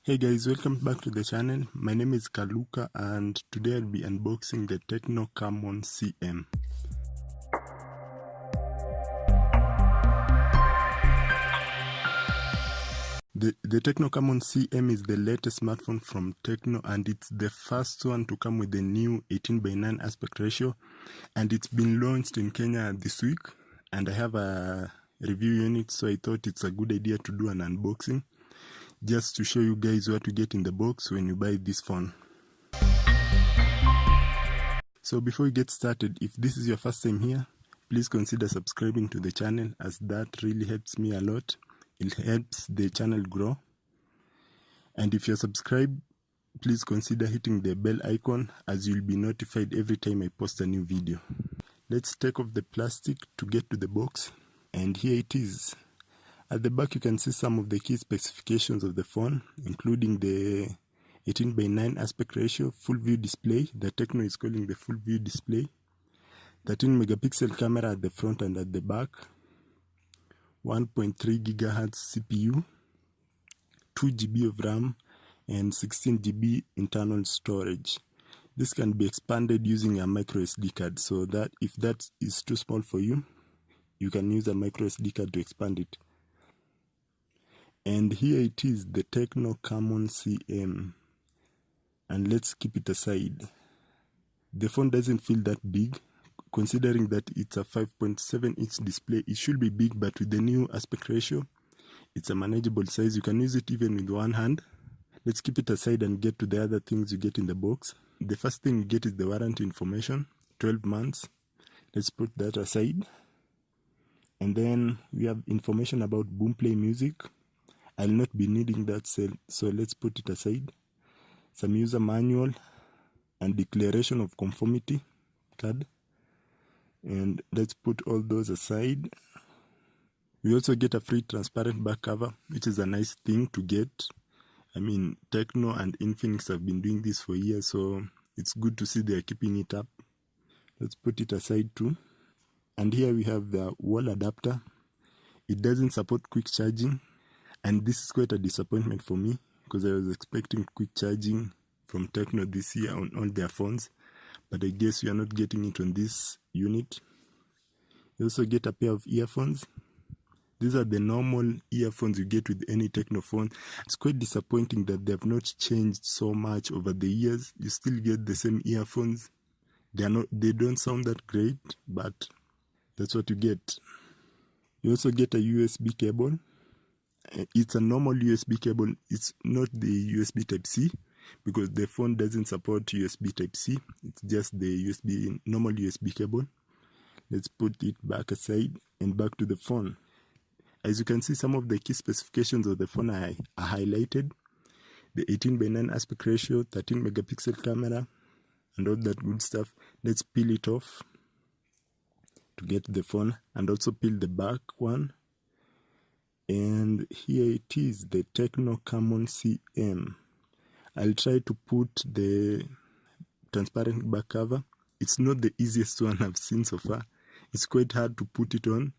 Hey guys, welcome back to the channel. My name is Kaluka and today I'll be unboxing the Tecno Camon CM. The Tecno Camon CM is the latest smartphone from Tecno and it's the first one to come with the new 18:9 aspect ratio, and it's been launched in Kenya this week and I have a review unit, so I thought it's a good idea to do an unboxing just to show you guys what you get in the box when you buy this phone. So before we get started, if this is your first time here, please consider subscribing to the channel, as that really helps me a lot. It helps the channel grow. And if you're subscribed, please consider hitting the bell icon, as you'll be notified every time I post a new video. Let's take off the plastic to get to the box, and here it is. At the back you can see some of the key specifications of the phone, including the 18:9 aspect ratio, full view display, the Tecno is calling the full view display, 13 megapixel camera at the front and at the back, 1.3 gigahertz CPU, 2 GB of RAM, and 16 GB internal storage. This can be expanded using a micro SD card, so that if that is too small for you, you can use a micro SD card to expand it. And here it is, the Tecno Camon CM. And let's keep it aside. The phone doesn't feel that big, considering that it's a 5.7-inch display. It should be big, but with the new aspect ratio, it's a manageable size. You can use it even with one hand. Let's keep it aside and get to the other things you get in the box. The first thing you get is the warranty information, 12 months. Let's put that aside. And then we have information about Boomplay music. I'll not be needing that, so let's put it aside. Some user manual and declaration of conformity card, and let's put all those aside. We also get a free transparent back cover, which is a nice thing to get. I mean, Tecno and Infinix have been doing this for years, so it's good to see they're keeping it up. Let's put it aside too. And here we have the wall adapter. It doesn't support quick charging, and this is quite a disappointment for me, because I was expecting quick charging from Tecno this year on all their phones, but I guess we are not getting it on this unit. You also get a pair of earphones. These are the normal earphones you get with any Tecno phone. It's quite disappointing that they have not changed so much over the years. You still get the same earphones. They don't sound that great, but that's what you get. You also get a USB cable. It's a normal USB cable. It's not the USB Type-C, because the phone doesn't support USB Type-C. It's just the normal USB cable. Let's put it back aside and back to the phone. As you can see, some of the key specifications of the phone are highlighted. The 18:9 aspect ratio, 13 megapixel camera, and all that good stuff. Let's peel it off to get the phone, and also peel the back one. And here it is, the Tecno Camon CM. I'll try to put the transparent back cover. It's not the easiest one I've seen so far. It's quite hard to put it on,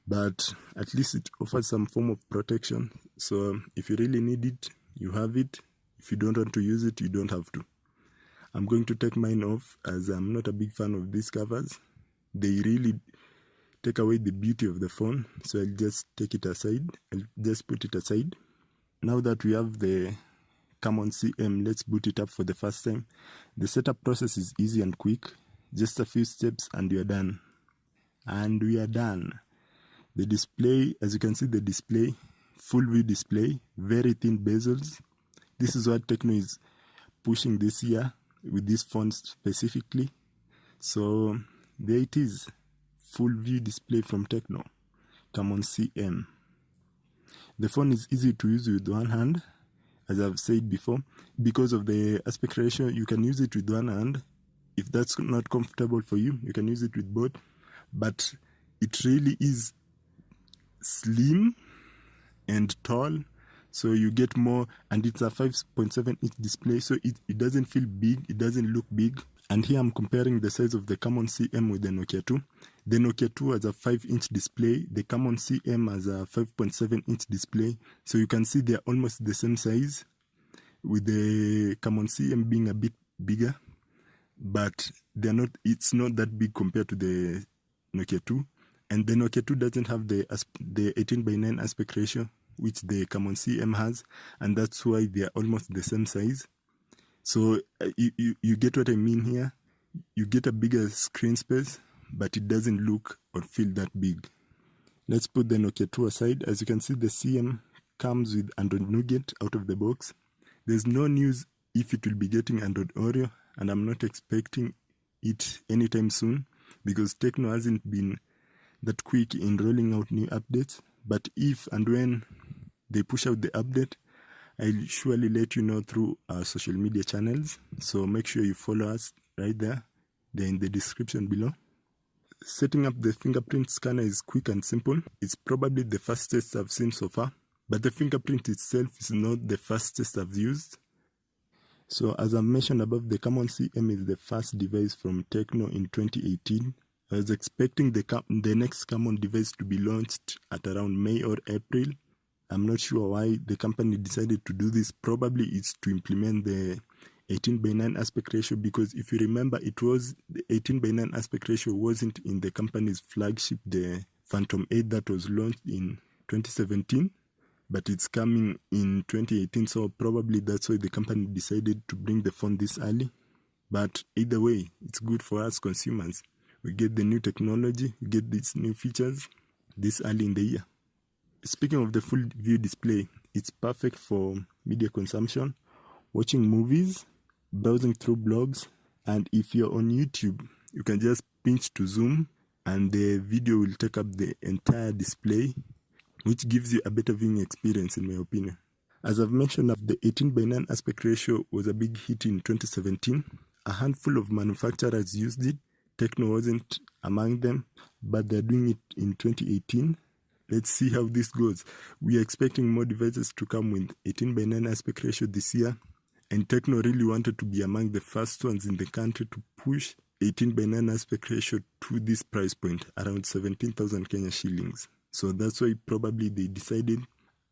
but at least it offers some form of protection. So if you really need it, you have it. If you don't want to use it, you don't have to. I'm going to take mine off, as I'm not a big fan of these covers. They really take away the beauty of the phone, so I'll just take it aside. I'll just put it aside. Now that we have the Camon CM, let's boot it up for the first time. The setup process is easy and quick, just a few steps and you're done. And we are done. The display, as you can see, the display, full view display, very thin bezels. This is what Tecno is pushing this year with this phone specifically. So there it is. Full view display from Tecno Camon CM. The phone is easy to use with one hand, as I've said before. Because of the aspect ratio, you can use it with one hand. If that's not comfortable for you, you can use it with both. But it really is slim and tall, so you get more, and it's a 5.7-inch display, so it doesn't feel big, it doesn't look big. And here I'm comparing the size of the Camon CM with the Nokia 2. The Nokia 2 has a 5-inch display, the Camon CM has a 5.7-inch display, so you can see they're almost the same size, with the Camon CM being a bit bigger, but they're not. It's not that big compared to the Nokia 2. And the Nokia 2 doesn't have the 18:9 aspect ratio, which the Camon CM has, and that's why they are almost the same size. So you get what I mean here. You get a bigger screen space, but it doesn't look or feel that big. Let's put the Nokia 2 aside. As you can see, the CM comes with Android Nougat out of the box. There's no news if it will be getting Android Oreo, and I'm not expecting it anytime soon because Tecno hasn't been that quick in rolling out new updates. But if and when they push out the update, I'll surely let you know through our social media channels. So make sure you follow us right there. They're in the description below. Setting up the fingerprint scanner is quick and simple. It's probably the fastest I've seen so far, but the fingerprint itself is not the fastest I've used. So as I mentioned above, the Camon CM is the first device from Tecno in 2018. I was expecting the next Camon device to be launched at around May or April. I'm not sure why the company decided to do this. Probably it's to implement the 18:9 aspect ratio, because if you remember, it was the 18:9 aspect ratio wasn't in the company's flagship, the Phantom 8 that was launched in 2017, but it's coming in 2018, so probably that's why the company decided to bring the phone this early. But either way, it's good for us consumers. We get the new technology, we get these new features this early in the year. Speaking of the full view display, it's perfect for media consumption, watching movies, browsing through blogs, and if you're on YouTube, you can just pinch to zoom and the video will take up the entire display, which gives you a better viewing experience in my opinion. As I've mentioned, the 18:9 aspect ratio was a big hit in 2017. A handful of manufacturers used it. Tecno wasn't among them, but they're doing it in 2018. Let's see how this goes. We are expecting more devices to come with 18:9 aspect ratio this year, and Tecno really wanted to be among the first ones in the country to push 18:9 aspect ratio to this price point, around 17,000 Kenya shillings. So that's why probably they decided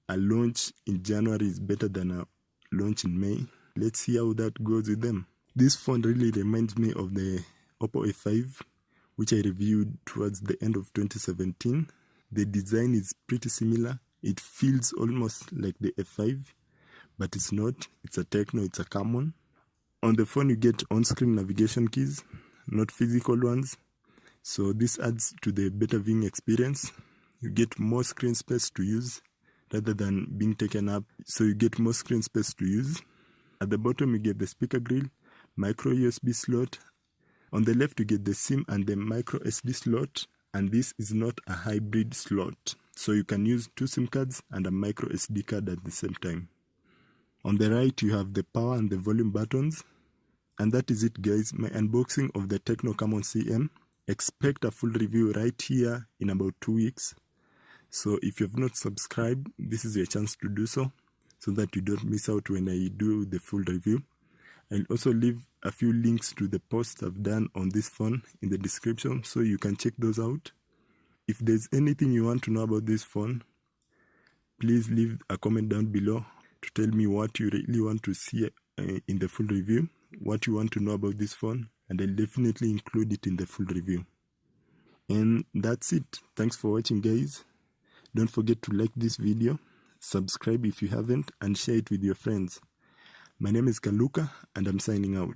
a launch in January is better than a launch in May. Let's see how that goes with them. This phone really reminds me of the Oppo A5, which I reviewed towards the end of 2017. The design is pretty similar. It feels almost like the F5, but it's not. It's a Tecno, it's a Camon. On the phone, you get on-screen navigation keys, not physical ones. So this adds to the better viewing experience. You get more screen space to use rather than being taken up. So you get more screen space to use. At the bottom, you get the speaker grill, micro USB slot. On the left, you get the SIM and the micro SD slot. And this is not a hybrid slot. So you can use 2 SIM cards and a micro SD card at the same time. On the right, you have the power and the volume buttons. And that is it, guys. My unboxing of the Tecno Camon CM. Expect a full review right here in about 2 weeks. So if you have not subscribed, this is your chance to do so that you don't miss out when I do the full review. I'll also leave a few links to the posts I've done on this phone in the description, so you can check those out. If there's anything you want to know about this phone, please leave a comment down below to tell me what you really want to see in the full review, what you want to know about this phone, and I'll definitely include it in the full review. And that's it. Thanks for watching, guys. Don't forget to like this video, subscribe if you haven't, and share it with your friends. My name is Kaluka, and I'm signing out.